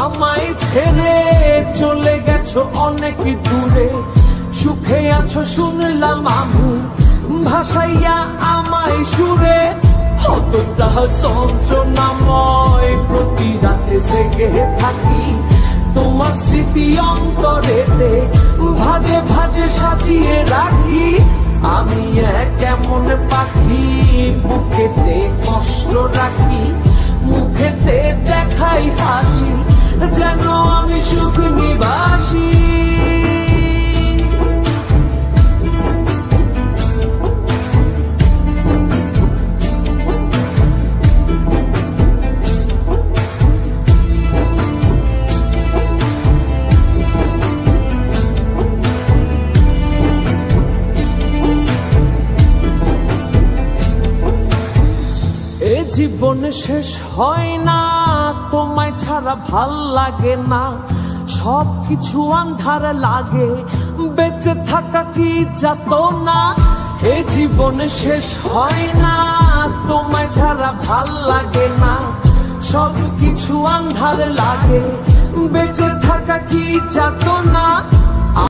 আমায় ছেড়ে চলে গেছো অনেক দূরে, সুখে আছো শুনলাম আমি, ভাসাইয়া আমায় সুরে। কতটা যন্ত্রণাময় প্রতি রাতে জেগে থাকি, তোমার স্মৃতি অন্তরেতে ভাজে ভাজে সাজিয়ে রাখি। আমি কেমন পাখি বুকেতে কষ্ট রাখি, মুখেতে দেখাই হাসি, যেন আমি সুখ নিবাসী। জীবনে শেষ হয় না, তোমায় ছাড়া ভাল লাগে না, সবকিছু আন্ধার লাগে, বেঁচে থাকা কি যাতনা। এ জীবনে শেষ হয় না, তোমায় ছাড়া ভাল লাগে না, সবকিছু আন্ধার লাগে, বেঁচে থাকা কি যাতনা।